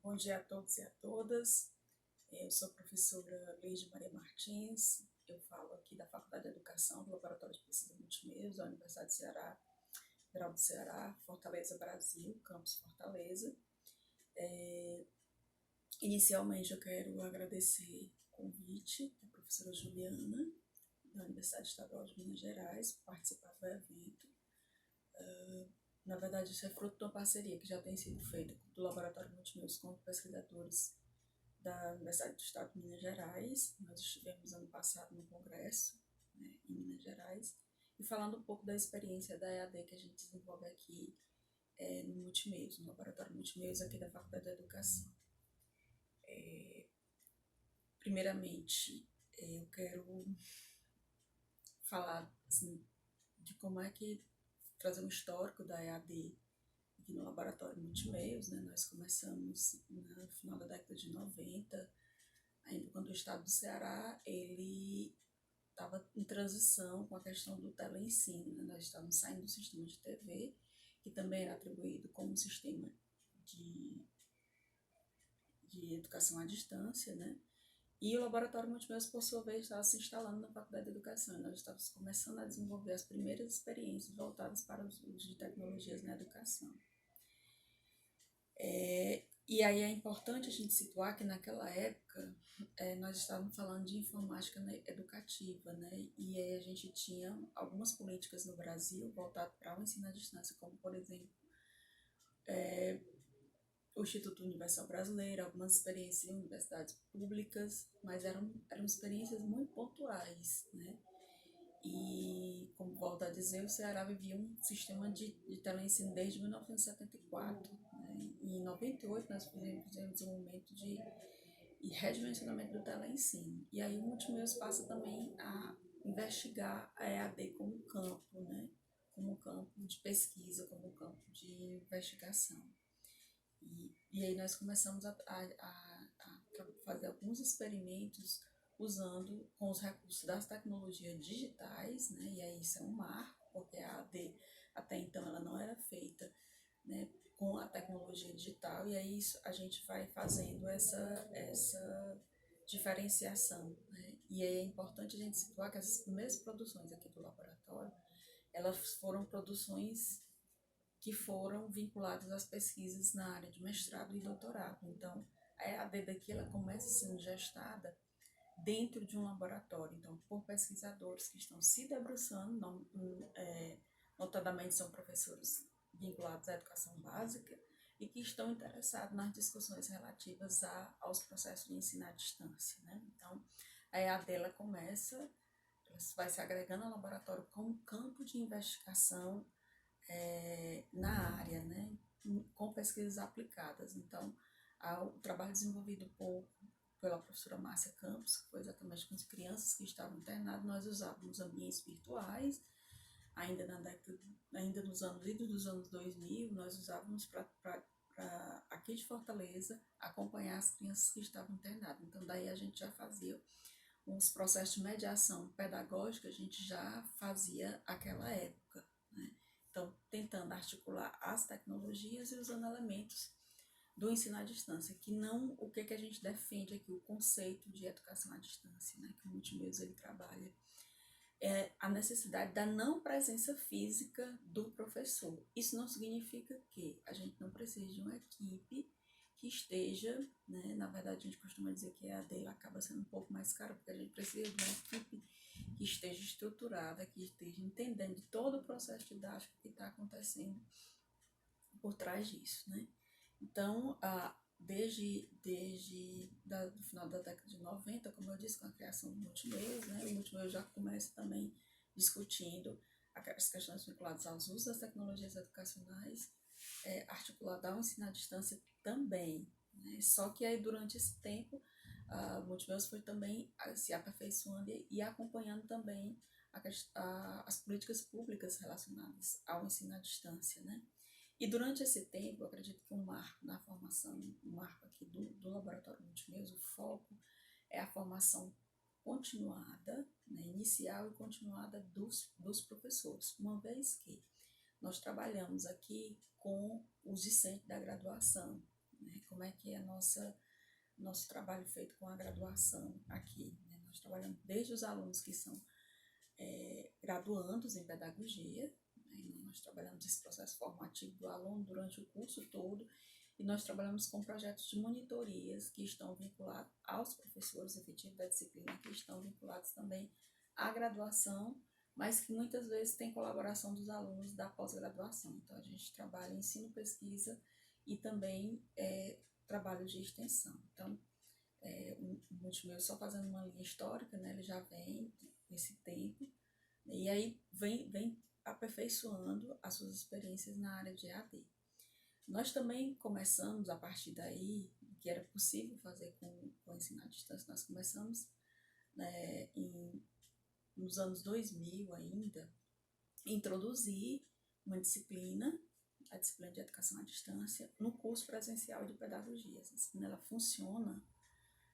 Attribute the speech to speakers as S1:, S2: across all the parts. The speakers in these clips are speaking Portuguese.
S1: Bom dia a todos e a todas. Eu sou a professora Leide Maria Martins. Eu falo aqui da Faculdade de Educação do Laboratório de Pesquisa Multimeios da Universidade do Ceará, Federal do Ceará, Fortaleza, Brasil, campus Fortaleza. Inicialmente, eu quero agradecer o convite da professora Juliana, da Universidade Estadual de Minas Gerais, por participar do evento. Na verdade, isso é fruto de uma parceria que já tem sido feita do Laboratório Multimeios com pesquisadores da Universidade do Estado de Minas Gerais. Nós estivemos ano passado no congresso, né, em Minas Gerais, e falando um pouco da experiência da EAD que a gente desenvolve aqui no Multimeios, no Laboratório Multimeios aqui da Faculdade de Educação. Primeiramente, eu quero falar assim, de como é que trazer um histórico da EAD aqui no Laboratório Multimeios, né? Nós começamos no final da década de 90, ainda quando o Estado do Ceará ele estava em transição com a questão do teleensino, né? Nós estávamos saindo do sistema de TV, que também era atribuído como sistema de educação à distância, né? E o Laboratório Multimeios, por sua vez, estava se instalando na Faculdade de Educação. Nós estávamos começando a desenvolver as primeiras experiências voltadas para os usos de tecnologias na educação. E aí é importante a gente situar que naquela época nós estávamos falando de informática educativa, né? E aí a gente tinha algumas políticas no Brasil voltadas para o ensino à distância, como, por exemplo, o Instituto Universal Brasileiro, algumas experiências em universidades públicas, mas eram experiências muito pontuais, né? E, como volto a dizer, o Ceará vivia um sistema de teleensino desde 1974. Né? E em 98 nós fizemos um momento de redimensionamento do teleensino. E aí o Multimeios passa também a investigar a EAD como campo, né? Como campo de pesquisa, como campo de investigação. E aí nós começamos a fazer alguns experimentos usando com os recursos das tecnologias digitais, né? E aí isso é um marco, porque a AD até então ela não era feita, né, com a tecnologia digital, e aí isso, a gente vai fazendo essa diferenciação, né? E aí é importante a gente situar que essas primeiras produções aqui do laboratório, elas foram produções que foram vinculadas às pesquisas na área de mestrado e doutorado. Então, a EAD daqui ela começa sendo gestada dentro de um laboratório, então, por pesquisadores que estão se debruçando, notadamente são professores vinculados à educação básica e que estão interessados nas discussões relativas aos processos de ensino à distância, né? Então, a EAD ela começa, ela vai se agregando ao laboratório como campo de investigação na área, né, com pesquisas aplicadas. Então, o trabalho desenvolvido pela professora Márcia Campos, que foi exatamente com as crianças que estavam internadas, nós usávamos ambientes virtuais, ainda nos anos, dos anos 2000, nós usávamos para aqui de Fortaleza acompanhar as crianças que estavam internadas. Então, daí a gente já fazia uns processos de mediação pedagógica, a gente já fazia aquela época, né? Então, tentando articular as tecnologias e usando elementos do ensino à distância, que não o que a gente defende aqui, o conceito de educação à distância, né, que o Multimeios ele trabalha, é a necessidade da não presença física do professor. Isso não significa que a gente não precisa de uma equipe que esteja, né, na verdade a gente costuma dizer que a EAD acaba sendo um pouco mais cara, porque a gente precisa de uma equipe que esteja estruturada, que esteja entendendo de todo o processo didático que está acontecendo por trás disso, né? Então, desde o final da década de 90, como eu disse, com a criação do Multimeios, né? O Multimeios já começa também discutindo as questões vinculadas aos usos das tecnologias educacionais, articulado ao ensino à distância também, né? Só que aí, durante esse tempo, o Multimeios foi também se aperfeiçoando e acompanhando também as políticas públicas relacionadas ao ensino à distância, né? E durante esse tempo, eu acredito que um marco na formação, um marco aqui do Laboratório Multimeios, o foco é a formação continuada, né, inicial e continuada dos professores, uma vez que nós trabalhamos aqui com os discentes da graduação, né, como é que é nosso trabalho feito com a graduação aqui, né? Nós trabalhamos desde os alunos que são graduandos em pedagogia, né? Nós trabalhamos esse processo formativo do aluno durante o curso todo, e nós trabalhamos com projetos de monitorias que estão vinculados aos professores efetivos da disciplina, que estão vinculados também à graduação, mas que muitas vezes tem colaboração dos alunos da pós-graduação. Então, a gente trabalha ensino, pesquisa e também trabalho de extensão. Então, o Multimeio, só fazendo uma linha histórica, né, ele já vem nesse tempo, e aí vem aperfeiçoando as suas experiências na área de EAD. Nós também começamos, a partir daí, que era possível fazer com o ensino à distância, nós começamos, né, nos anos 2000 ainda, introduzir uma disciplina, a disciplina de educação à distância, no curso presencial de pedagogia. Essa disciplina, ela funciona,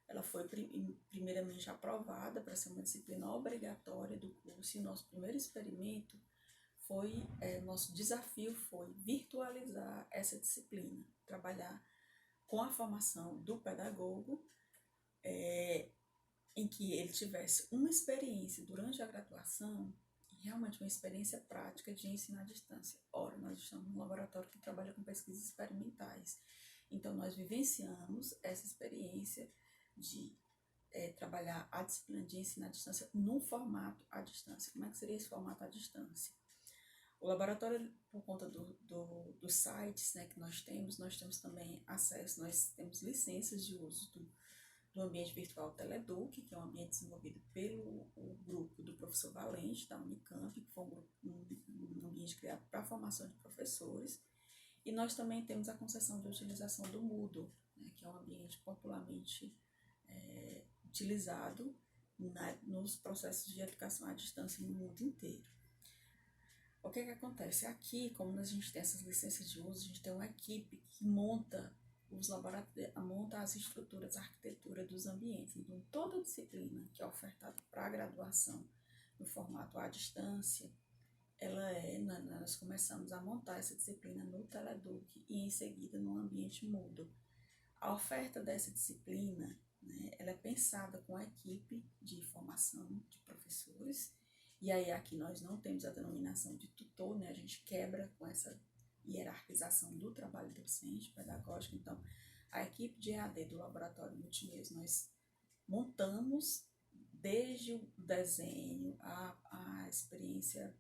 S1: ela foi primeiramente aprovada para ser uma disciplina obrigatória do curso, e nosso primeiro experimento nosso desafio foi virtualizar essa disciplina, trabalhar com a formação do pedagogo, em que ele tivesse uma experiência durante a graduação, realmente uma experiência prática de ensino à distância. Ora, nós estamos num laboratório que trabalha com pesquisas experimentais, então nós vivenciamos essa experiência de trabalhar a disciplina de ensino à distância num formato à distância. Como é que seria esse formato à distância? O laboratório, por conta dos sites, né, que nós temos também acesso, nós temos licenças de uso do ambiente virtual Teleduc, que é um ambiente desenvolvido pelo grupo do professor Valente, da Unicamp, que foi um ambiente criado para a formação de professores. E nós também temos a concessão de utilização do Moodle, né, que é um ambiente popularmente utilizado nos processos de educação à distância no mundo inteiro. O que acontece? Aqui, como a gente tem essas licenças de uso, a gente tem uma equipe que monta os laboratórios, monta as estruturas, a arquitetura dos ambientes. Então, toda disciplina que é ofertada para a graduação no formato à distância, nós começamos a montar essa disciplina no Teleduc e em seguida no ambiente Moodle. A oferta dessa disciplina, né, ela é pensada com a equipe de formação de professores. E aí aqui nós não temos a denominação de tutor, né? A gente quebra com essa hierarquização do trabalho docente pedagógico. Então, a equipe de EAD do Laboratório Multimeios, nós montamos desde o desenho, a experiência,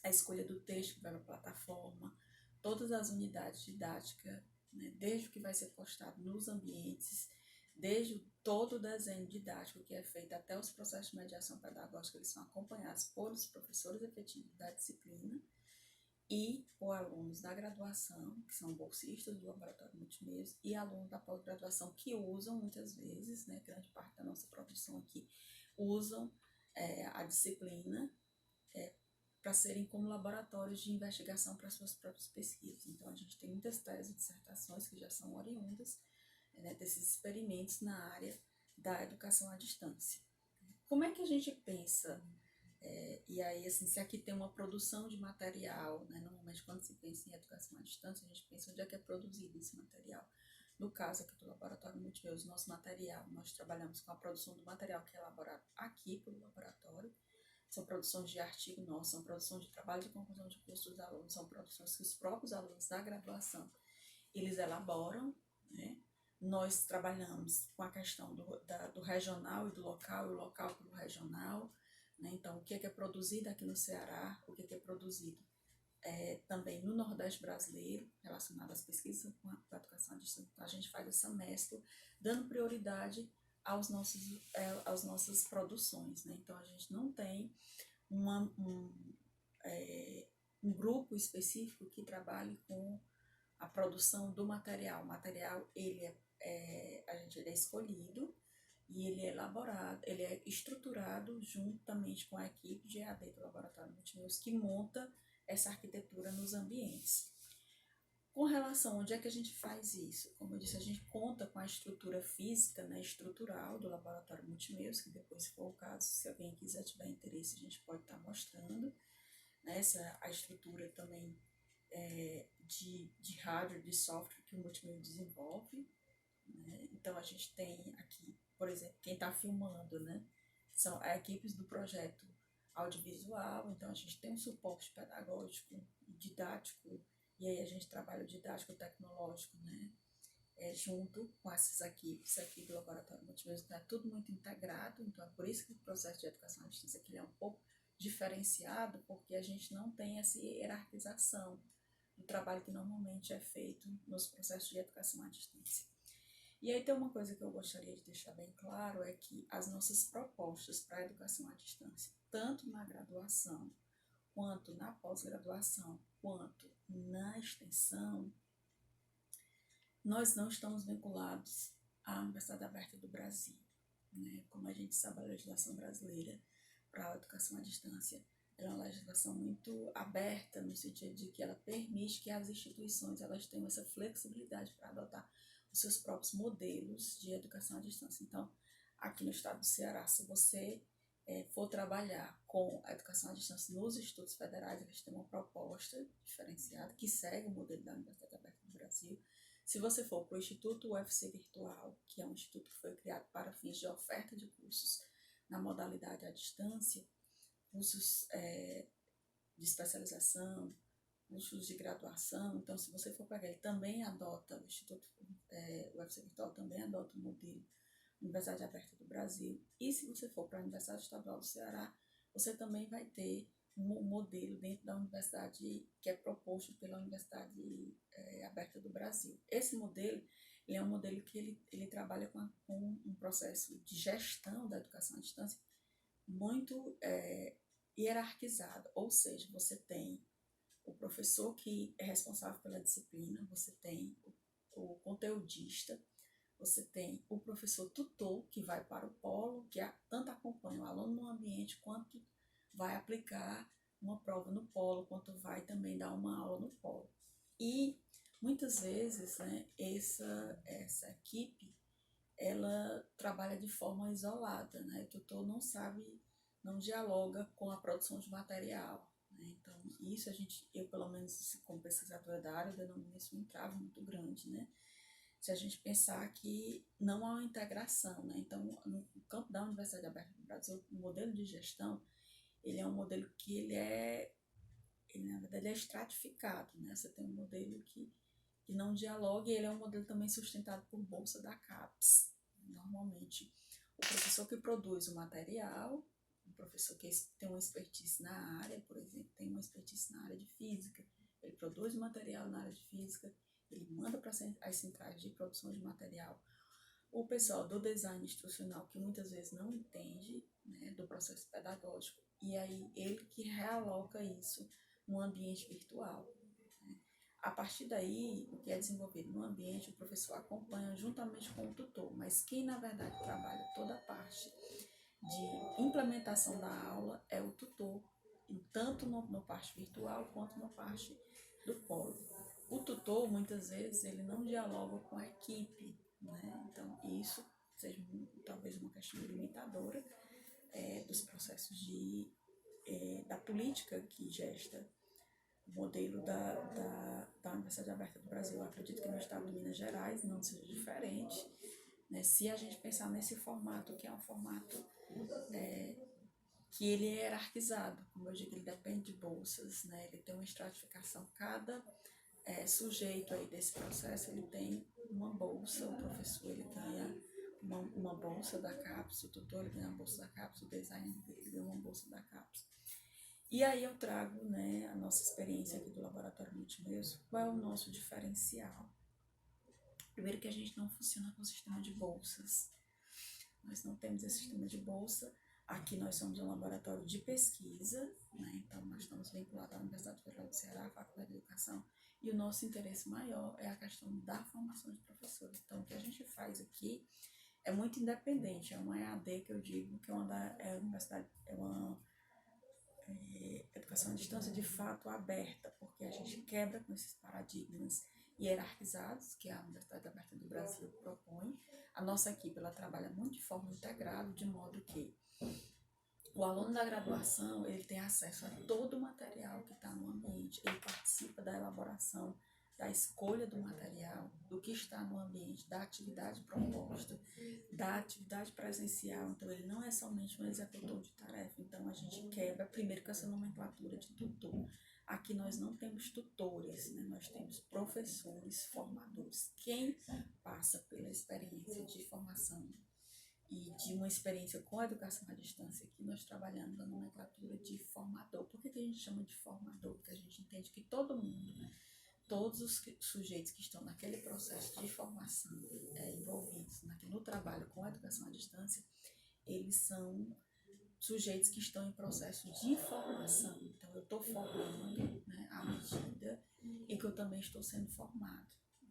S1: a escolha do texto que vai para a plataforma, todas as unidades didáticas, né? Desde o que vai ser postado nos ambientes, desde todo o desenho didático que é feito até os processos de mediação pedagógica, eles são acompanhados por os professores efetivos da disciplina e por alunos da graduação, que são bolsistas do Laboratório Multimeios, e alunos da pós-graduação que usam muitas vezes, né, grande parte da nossa produção aqui, usam a disciplina para serem como laboratórios de investigação para suas próprias pesquisas. Então, a gente tem muitas teses e dissertações que já são oriundas, né, desses experimentos na área da educação à distância. Como é que a gente pensa? E aí, assim, se aqui tem uma produção de material, né, normalmente quando se pensa em educação à distância, a gente pensa onde é que é produzido esse material. No caso aqui do Laboratório Multimeios, nosso material, nós trabalhamos com a produção do material que é elaborado aqui pelo laboratório. São produções de artigo nosso, são produções de trabalho de conclusão de curso dos alunos, são produções que os próprios alunos da graduação, eles elaboram, né? Nós trabalhamos com a questão do regional e do local, e o local pelo regional, né? Então, o que é produzido aqui no Ceará, o que é produzido também no Nordeste brasileiro, relacionado às pesquisas com a educação à distância. Então, a gente faz essa mescla, dando prioridade às nossas produções, né? Então, a gente não tem um grupo específico que trabalhe com a produção do material. O material, ele é escolhido e ele é elaborado, ele é estruturado juntamente com a equipe de EAD do Laboratório Multimeios, que monta essa arquitetura nos ambientes. Com relação a onde é que a gente faz isso? Como eu disse, a gente conta com a estrutura física, né, estrutural do Laboratório Multimeios, que depois, se for o caso, se alguém quiser tiver interesse, a gente pode estar mostrando, né, a estrutura também de hardware, de software que o multimeio desenvolve, né? Então a gente tem aqui, por exemplo, quem está filmando, né? São equipes do projeto audiovisual, então a gente tem um suporte pedagógico e didático, e aí a gente trabalha o didático tecnológico, né? Junto com essas equipes aqui do Laboratório Multimeio, está tudo muito integrado, então é por isso que o processo de educação à distância aqui é um pouco diferenciado, porque a gente não tem essa hierarquização do trabalho que normalmente é feito nos processos de educação à distância. E aí tem uma coisa que eu gostaria de deixar bem claro, é que as nossas propostas para a educação à distância, tanto na graduação, quanto na pós-graduação, quanto na extensão, nós não estamos vinculados à Universidade Aberta do Brasil, né? Como a gente sabe, a legislação brasileira para a educação à distância é uma legislação muito aberta, no sentido de que ela permite que as instituições elas tenham essa flexibilidade para adotar os seus próprios modelos de educação à distância. Então, aqui no estado do Ceará, se você for trabalhar com a educação à distância nos institutos federais, eles têm uma proposta diferenciada que segue o modelo da Universidade Aberta do Brasil. Se você for para o Instituto UFC Virtual, que é um instituto que foi criado para fins de oferta de cursos na modalidade à distância, cursos de especialização, cursos de graduação, então se você for pegar, ele também adota, o Instituto UFC Virtual também adota o modelo Universidade Aberta do Brasil, e se você for para a Universidade Estadual do Ceará, você também vai ter um modelo dentro da universidade que é proposto pela Universidade Aberta do Brasil. Esse modelo ele é um modelo que ele trabalha com um processo de gestão da educação à distância muito hierarquizado, ou seja, você tem o professor que é responsável pela disciplina, você tem o conteudista, você tem o professor tutor, que vai para o polo, que tanto acompanha o aluno no ambiente, quanto vai aplicar uma prova no polo, quanto vai também dar uma aula no polo. E muitas vezes, né, essa equipe, ela trabalha de forma isolada, né? O tutor não sabe, não dialoga com a produção de material, né? Então, isso eu pelo menos como pesquisadora da área, denomino isso um entrave muito grande, né? Se a gente pensar que não há uma integração, né? Então, no campo da Universidade Aberta do Brasil, o modelo de gestão, ele é um modelo que na verdade, é estratificado, né? Você tem um modelo que não dialoga, e ele é um modelo também sustentado por bolsa da CAPES. Normalmente, o professor que produz o material, o professor que tem uma expertise na área, por exemplo, tem uma expertise na área de física, ele produz o material na área de física, ele manda para as centrais de produção de material. O pessoal do design instrucional, que muitas vezes não entende, né, do processo pedagógico, e aí ele que realoca isso no ambiente virtual. Né? A partir daí, o que é desenvolvido no ambiente, o professor acompanha juntamente com o tutor, mas quem na verdade trabalha toda a parte de implementação da aula é o tutor, tanto na parte virtual quanto na parte do polo. O tutor, muitas vezes, ele não dialoga com a equipe, né? Então, isso seja talvez uma questão limitadora dos processos da política que gesta o modelo da Universidade Aberta do Brasil. Eu acredito que no estado de Minas Gerais não seja diferente, né? Se a gente pensar nesse formato, que é um formato que ele é hierarquizado, como eu digo, ele depende de bolsas, né? Ele tem uma estratificação, cada sujeito aí desse processo, ele tem uma bolsa, o professor ele ganha uma bolsa da CAPES, o tutor ele ganha uma bolsa da CAPES, o designer ele ganha uma bolsa da CAPES. E aí eu trago, né, a nossa experiência aqui do Laboratório Multimeios, qual é o nosso diferencial? Primeiro que a gente não funciona com o sistema de bolsas, nós não temos esse sistema de bolsa. Aqui nós somos um laboratório de pesquisa, né? Então nós estamos vinculados à Universidade Federal do Ceará, à Faculdade de Educação, e o nosso interesse maior é a questão da formação de professores. Então o que a gente faz aqui é muito independente, é uma EAD que eu digo, que é uma educação à distância de fato aberta, porque a gente quebra com esses paradigmas hierarquizados que a Universidade Aberta do Brasil propõe. A nossa equipe ela trabalha muito de forma integrada, de modo que O aluno da graduação, ele tem acesso a todo o material que está no ambiente, ele participa da elaboração, da escolha do material, do que está no ambiente, da atividade proposta, da atividade presencial. Então, ele não é somente um executor de tarefa. Então, a gente quebra primeiro com essa nomenclatura de tutor. Aqui nós não temos tutores, né? Nós temos professores, formadores. Quem passa pela experiência de formação e de uma experiência com a educação à distância, aqui nós trabalhamos a nomenclatura de formador. Por que a gente chama de formador? Porque a gente entende que todo mundo, né, todos os sujeitos que estão naquele processo de formação envolvidos no trabalho com a educação à distância, eles são sujeitos que estão em processo de formação. Então, eu estou formando, né, à medida em que eu também estou sendo formado.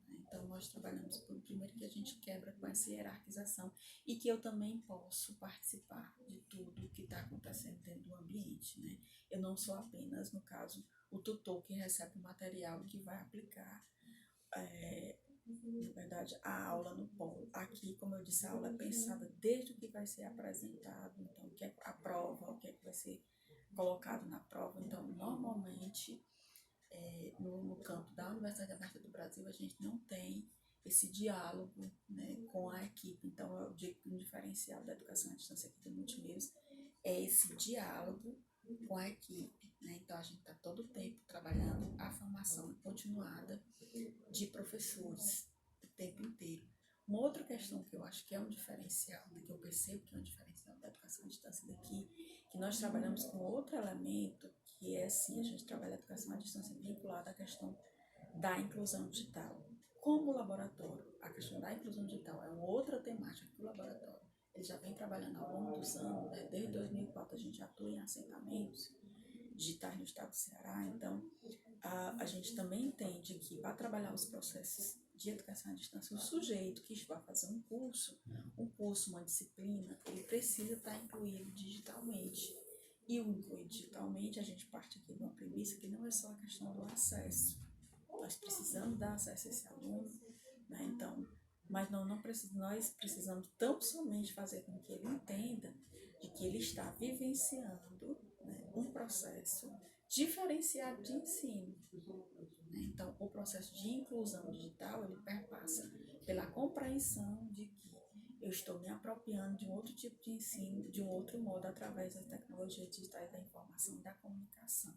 S1: Então, nós trabalhamos por primeiro que a gente quebra com essa hierarquização e que eu também posso participar de tudo que está acontecendo dentro do ambiente, né? Eu não sou apenas, no caso, o tutor que recebe o material e que vai aplicar, na verdade, a aula no polo. Aqui, como eu disse, a aula é pensada desde o que vai ser apresentado, então, o que é a prova, o que é que vai ser colocado na prova. Então, normalmente, no campo da Universidade Aberta do Brasil, a gente não tem esse diálogo, né, com a equipe. Então, eu digo que um diferencial da educação à distância aqui do Multimeios é esse diálogo com a equipe, né? Então, a gente está todo o tempo trabalhando a formação continuada de professores o tempo inteiro. Uma outra questão que eu acho que é um diferencial, né, que eu percebo que é um diferencial da educação à distância daqui, que nós trabalhamos com outro elemento, que é assim, a gente trabalha a educação à distância vinculada à questão da inclusão digital. Como laboratório, a questão da inclusão digital é uma outra temática que o laboratório ele já vem trabalhando ao longo dos anos, né? Desde 2004 a gente atua em assentamentos digitais no estado do Ceará, então a gente também entende que para trabalhar os processos de educação à distância, o sujeito que vai fazer um curso, uma disciplina, ele precisa estar incluído digitalmente. E o incluir digitalmente, a gente parte aqui de uma premissa que não é só a questão do acesso. Nós precisamos dar acesso a esse aluno, né? Então, mas não precisamos, nós precisamos tão somente fazer com que ele entenda de que ele está vivenciando, né, um processo diferenciado de ensino. Né? Então, o processo de inclusão digital, ele perpassa pela compreensão de que eu estou me apropriando de um outro tipo de ensino, de um outro modo, através das tecnologias digitais da informação e da comunicação.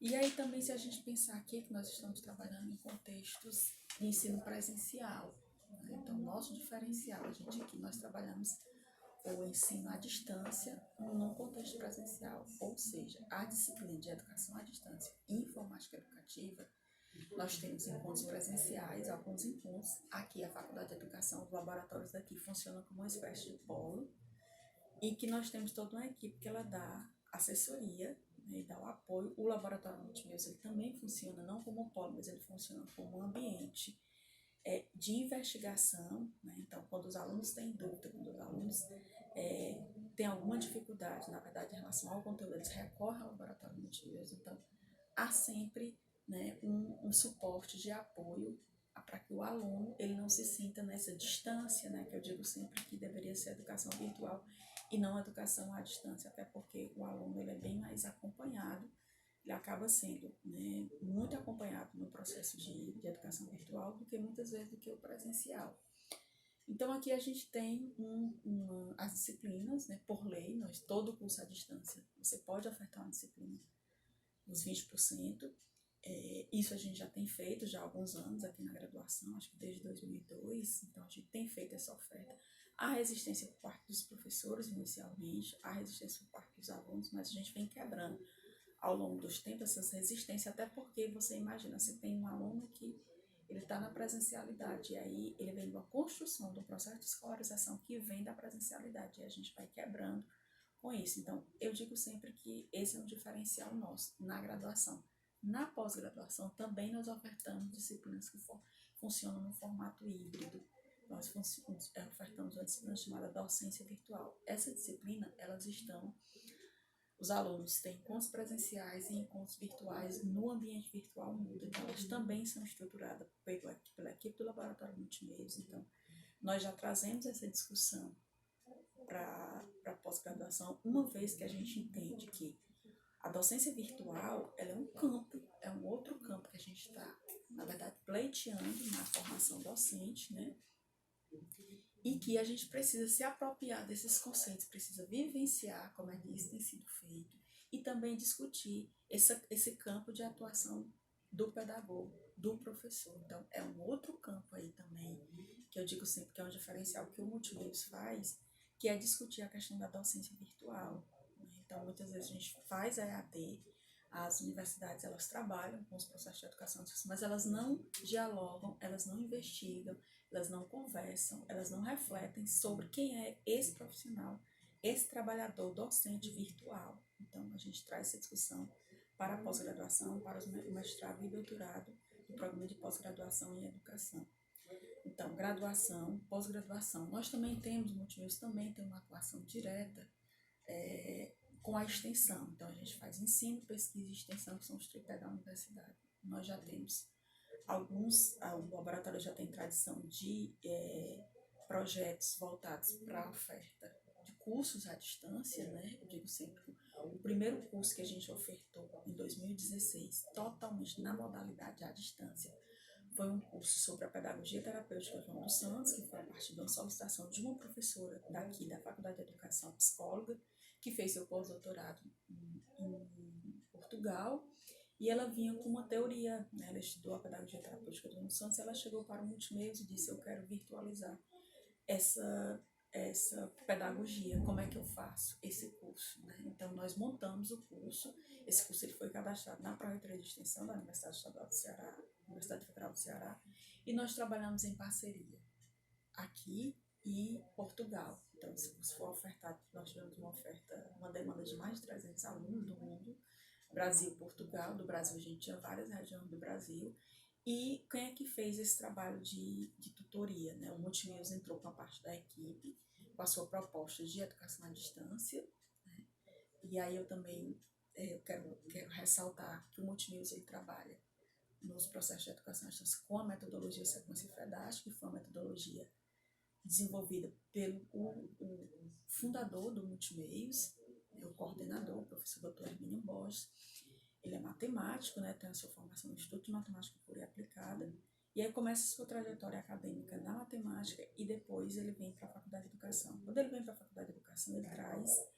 S1: E aí também, se a gente pensar aqui que nós estamos trabalhando em contextos de ensino presencial, né? Então, nosso diferencial, a gente aqui, nós trabalhamos o ensino à distância num contexto presencial, ou seja, a disciplina de educação à distância e informática educativa, nós temos encontros presenciais, alguns encontros. Aqui, a Faculdade de Educação, os laboratórios daqui funcionam como uma espécie de polo, e que nós temos toda uma equipe que ela dá assessoria, né, e dá o apoio. O laboratório Multimeios ele também funciona não como um polo, mas ele funciona como um ambiente de investigação, né? Então, quando os alunos têm dúvida, quando os alunos têm alguma dificuldade, na verdade, em relação ao conteúdo, eles recorrem ao laboratório Multimeios. Então, há sempre, né, um suporte de apoio para que o aluno ele não se sinta nessa distância, né, que eu digo sempre que deveria ser educação virtual e não educação à distância, até porque o aluno ele é bem mais acompanhado, ele acaba sendo, né, muito acompanhado no processo de educação virtual do que muitas vezes do que o presencial. Então, aqui a gente tem as disciplinas, né, por lei, todo curso à distância, você pode ofertar uma disciplina nos 20%. Isso a gente já tem feito já há alguns anos aqui na graduação, acho que desde 2002, então a gente tem feito essa oferta. Há resistência por parte dos professores inicialmente, há resistência por parte dos alunos, mas a gente vem quebrando ao longo dos tempos essas resistências, até porque você imagina, você tem um aluno que ele está na presencialidade, e aí ele vem de uma construção do processo de escolarização que vem da presencialidade, e a gente vai quebrando com isso. Então, eu digo sempre que esse é um diferencial nosso na graduação. Na pós-graduação, também nós ofertamos disciplinas que funcionam no formato híbrido. Nós ofertamos uma disciplina chamada docência virtual. Essa disciplina, os alunos têm encontros presenciais e encontros virtuais no ambiente virtual mudo. Então, elas também são estruturadas pela equipe do Laboratório Multimeios. Então, nós já trazemos essa discussão para pós-graduação, uma vez que a gente entende que a docência virtual, ela é um campo, é um outro campo que a gente está, na verdade, pleiteando na formação docente, né? E que a gente precisa se apropriar desses conceitos, precisa vivenciar como é que isso tem sido feito e também discutir esse campo de atuação do pedagogo, do professor. Então, é um outro campo aí também, que eu digo sempre que é um diferencial que o Multimeios faz, que é discutir a questão da docência virtual. Então, muitas vezes a gente faz a EAD, as universidades, elas trabalham com os processos de educação, mas elas não dialogam, elas não investigam, elas não conversam, elas não refletem sobre quem é esse profissional, esse trabalhador docente virtual. Então, a gente traz essa discussão para a pós-graduação, para o mestrado e doutorado do programa de pós-graduação em educação. Então, graduação, pós-graduação. Nós também temos, o Multimeios também tem uma atuação direta com a extensão. Então, a gente faz ensino, pesquisa e extensão, que são os tripés da universidade. Nós já temos o laboratório já tem tradição de projetos voltados para a oferta de cursos à distância, né? Eu digo sempre que o primeiro curso que a gente ofertou em 2016, totalmente na modalidade à distância, foi um curso sobre a pedagogia terapêutica João dos Santos, que foi a partir de uma solicitação de uma professora daqui da Faculdade de Educação, psicóloga, que fez seu pós-doutorado em Portugal, e ela vinha com uma teoria, né? Ela estudou a pedagogia terapêutica do João dos Santos, ela chegou para o Multimeios e disse: eu quero virtualizar essa pedagogia, como é que eu faço esse curso, né? Então, nós montamos o curso. Esse curso ele foi cadastrado na Pró-Reitoria de Extensão da Universidade Estadual do Ceará, Universidade Federal do Ceará, e nós trabalhamos em parceria aqui e Portugal. Então, esse curso foi ofertado, nós tivemos uma demanda de mais de 300 alunos do mundo, Brasil e Portugal. Do Brasil, a gente tinha várias regiões do Brasil. E quem é que fez esse trabalho de tutoria, né? O Multimeios entrou com a parte da equipe, passou propostas de educação à distância, né? E aí eu também quero ressaltar que o Multimeios ele trabalha nos processos de educação à distância com a metodologia sequência FEDAST, que foi uma metodologia desenvolvida pelo o fundador do Multimeios, o coordenador, o professor Dr. Hermínio Borges. Ele é matemático, né, tem a sua formação no Instituto de Matemática Pura e Aplicada, e aí começa a sua trajetória acadêmica na matemática e depois ele vem para a Faculdade de Educação. Quando ele vem para a Faculdade de Educação, ele traz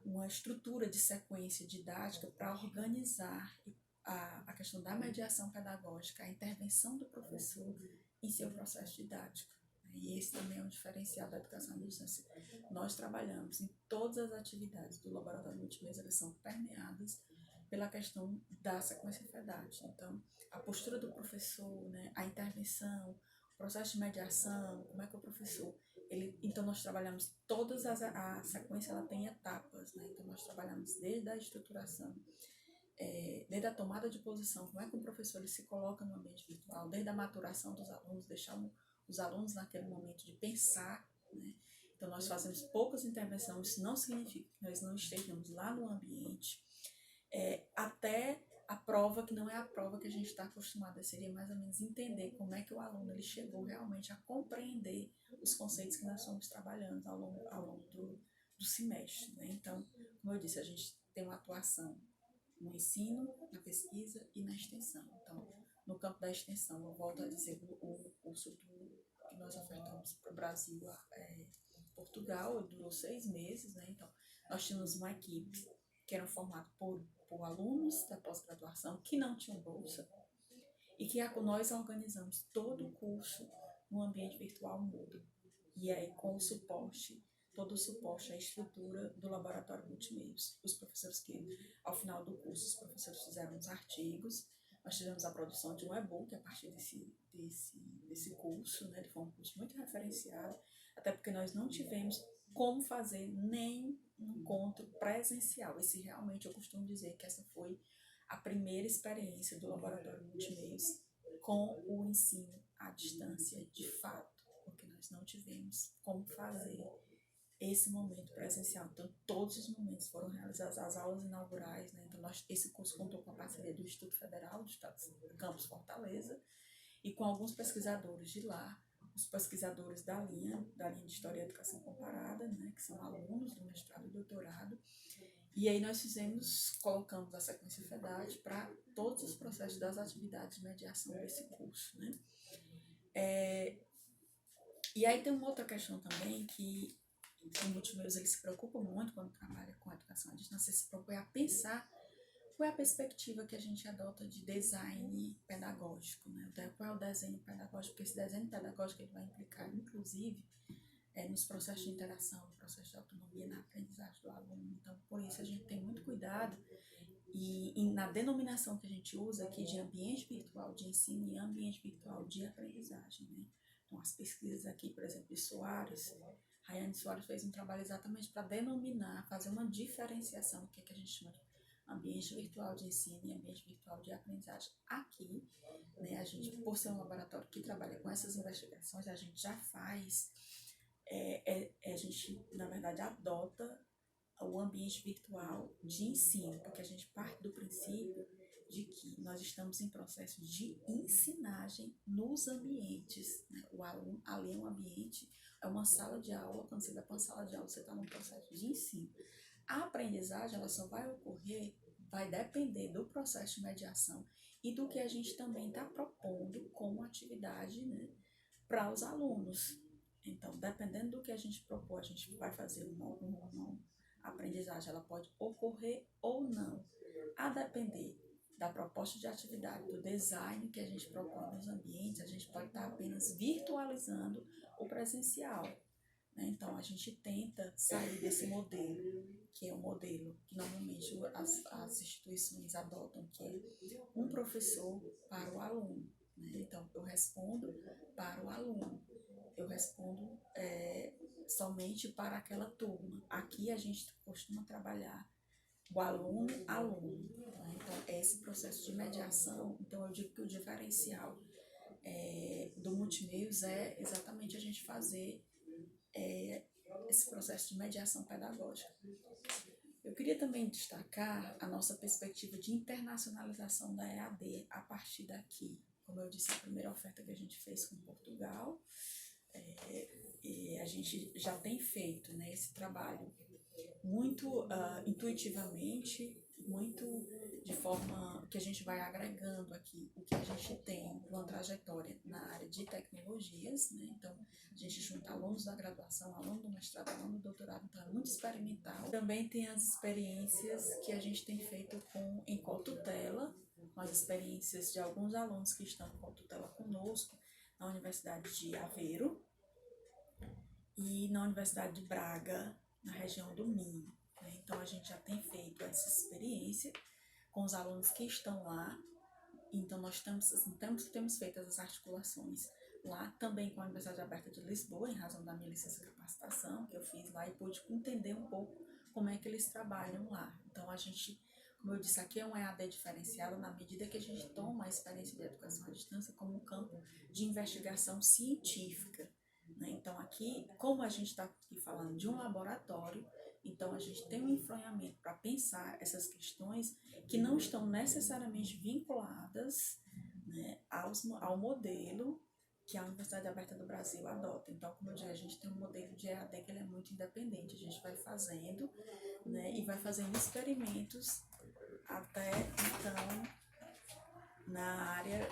S1: uma estrutura de sequência didática para organizar a questão da mediação pedagógica, a intervenção do professor em seu processo didático. E esse também é um diferencial da educação à distância. Nós trabalhamos em todas as atividades do Laboratório Multimeios, elas são permeadas pela questão da sequência FEDAT. Então, a postura do professor, né, a intervenção, o processo de mediação, como é que o professor... Então, nós trabalhamos a sequência ela tem etapas, né? Então, nós trabalhamos desde a estruturação, desde a tomada de posição, como é que o professor ele se coloca no ambiente virtual, desde a maturação dos alunos, deixar os alunos naquele momento de pensar, né? Então, nós fazemos poucas intervenções, isso não significa que nós não estejamos lá no ambiente, até a prova, que não é a prova que a gente está acostumado, seria mais ou menos entender como é que o aluno ele chegou realmente a compreender os conceitos que nós estamos trabalhando ao longo do semestre, né? Então, como eu disse, a gente tem uma atuação no ensino, na pesquisa e na extensão. Então, no campo da extensão, eu volto a dizer, o curso que nós ofertamos para o Brasil, Portugal, durou 6 meses, né? Então, nós tínhamos uma equipe que era formada por alunos da pós-graduação que não tinham bolsa e que nós organizamos todo o curso no ambiente virtual mudo. E aí, com o suporte, todo o suporte à estrutura do laboratório Multimeios. Os professores que, ao final do curso, os professores fizeram os artigos, nós tivemos a produção de um e-book a partir desse curso, né? Ele foi um curso muito referenciado, até porque nós não tivemos como fazer nem um encontro presencial. Esse realmente, eu costumo dizer que essa foi a primeira experiência do Laboratório Multimeios com o ensino à distância de fato, porque nós não tivemos como fazer esse momento presencial. Então, todos os momentos foram realizados, as aulas inaugurais, né? Então, esse curso contou com a parceria do Instituto Federal do Estado do Campus Fortaleza e com alguns pesquisadores de lá, os pesquisadores da linha de História e Educação Comparada, né, que são alunos do mestrado e doutorado. E aí nós colocamos a sequência FEDAD para todos os processos das atividades de mediação desse curso, né? E aí tem uma outra questão também que o Multimeios ele se preocupa muito quando trabalha com a educação à distância, se propõe a pensar qual é a perspectiva que a gente adota de design pedagógico, né? Qual é o desenho pedagógico, porque esse desenho pedagógico ele vai implicar, inclusive, nos processos de interação, no processo de autonomia, na aprendizagem do aluno. Então, por isso a gente tem muito cuidado e na denominação que a gente usa aqui de ambiente virtual de ensino e ambiente virtual de aprendizagem, né? Então, as pesquisas aqui, por exemplo, de Soares, Rayane Soares fez um trabalho exatamente para denominar, fazer uma diferenciação do que a gente chama de ambiente virtual de ensino e ambiente virtual de aprendizagem. Aqui, né, a gente, por ser um laboratório que trabalha com essas investigações, a gente já faz, a gente, na verdade, adota o ambiente virtual de ensino, porque a gente parte do princípio de que nós estamos em processo de ensinagem nos ambientes, né? O aluno ali é um ambiente, é uma sala de aula, quando você vai para uma sala de aula, você está num processo de ensino. A aprendizagem, ela só vai ocorrer, vai depender do processo de mediação e do que a gente também está propondo como atividade, né, para os alunos. Então, dependendo do que a gente propor, a gente vai fazer uma aprendizagem, ela pode ocorrer ou não. A depender da proposta de atividade, do design que a gente propõe nos ambientes, a gente pode estar apenas virtualizando o presencial, né? Então, a gente tenta sair desse modelo, que é o modelo que normalmente as instituições adotam, que é um professor para o aluno, né? Então, eu respondo para o aluno, eu respondo somente para aquela turma. Aqui a gente costuma trabalhar o aluno-aluno, né? Então, esse processo de mediação, então eu digo que o diferencial do Multimeios é exatamente a gente fazer esse processo de mediação pedagógica. Eu queria também destacar a nossa perspectiva de internacionalização da EAD a partir daqui. Como eu disse, a primeira oferta que a gente fez com Portugal, e a gente já tem feito, né, esse trabalho muito intuitivamente, muito de forma que a gente vai agregando aqui o que a gente tem uma trajetória na área de tecnologias, né? Então, a gente junta alunos da graduação, aluno do mestrado, aluno do doutorado, então é muito experimental. Também tem as experiências que a gente tem feito em cotutela, com as experiências de alguns alunos que estão em cotutela conosco na Universidade de Aveiro e na Universidade de Braga, na região do Minho, né? Então, a gente já tem feito essa experiência com os alunos que estão lá. Então, nós temos feito essas articulações lá, também com a Universidade Aberta de Lisboa, em razão da minha licença de capacitação, que eu fiz lá, e pude entender um pouco como é que eles trabalham lá. Então, a gente, como eu disse, aqui é um EAD diferenciado na medida que a gente toma a experiência de educação à distância como um campo de investigação científica, né? Então, aqui, como a gente está aqui falando de um laboratório, então a gente tem um enfronhamento para pensar essas questões que não estão necessariamente vinculadas, né, ao modelo que a Universidade Aberta do Brasil adota. Então, como eu disse, a gente tem um modelo de EAD que ele é muito independente. A gente vai fazendo, né, e vai fazendo experimentos até, então, na área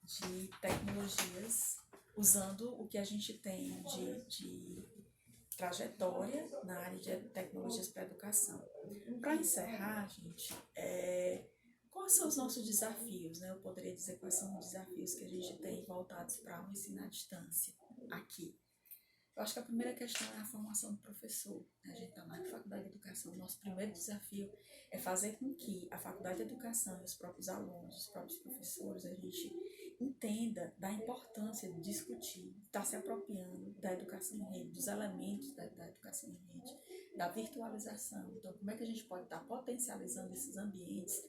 S1: de tecnologias, usando o que a gente tem de trajetória na área de tecnologias para a educação. Para encerrar, gente, quais são os nossos desafios, né? Eu poderia dizer quais são os desafios que a gente tem voltados para o ensino à distância aqui. Eu acho que a primeira questão é a formação do professor, né? A gente está na Faculdade de Educação. O nosso primeiro desafio é fazer com que a Faculdade de Educação e os próprios alunos, os próprios professores, a gente entenda da importância de discutir, estar se apropriando da educação em rede, dos elementos da educação em rede, da virtualização. Então, como é que a gente pode estar potencializando esses ambientes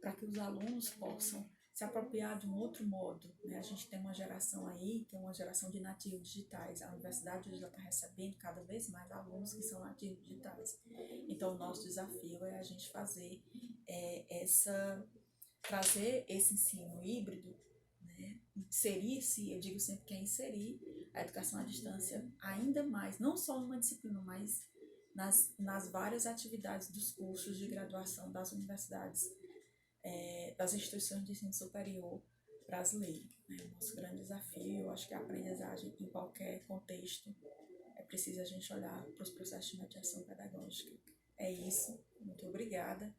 S1: para que os alunos possam se apropriar de um outro modo, né? A gente tem uma geração aí, que é uma geração de nativos digitais. A universidade já está recebendo cada vez mais alunos que são nativos digitais. Então, o nosso desafio é a gente fazer trazer esse ensino híbrido, né, né? Inserir-se, eu digo sempre que é inserir a educação à distância ainda mais, não só numa disciplina, mas nas várias atividades dos cursos de graduação das universidades, das instituições de ensino superior brasileiro. Né? O nosso grande desafio, eu acho que é a aprendizagem em qualquer contexto. É preciso a gente olhar para os processos de mediação pedagógica. É isso, muito obrigada.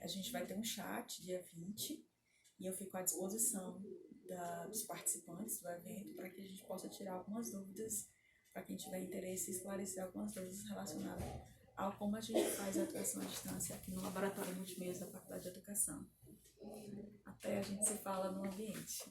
S1: A gente vai ter um chat dia 20 e eu fico à disposição dos participantes do evento para que a gente possa tirar algumas dúvidas, para quem tiver interesse, esclarecer algumas dúvidas relacionadas ao como a gente faz a educação à distância aqui no Laboratório Multimeios da Faculdade de Educação. Até a gente se fala no ambiente.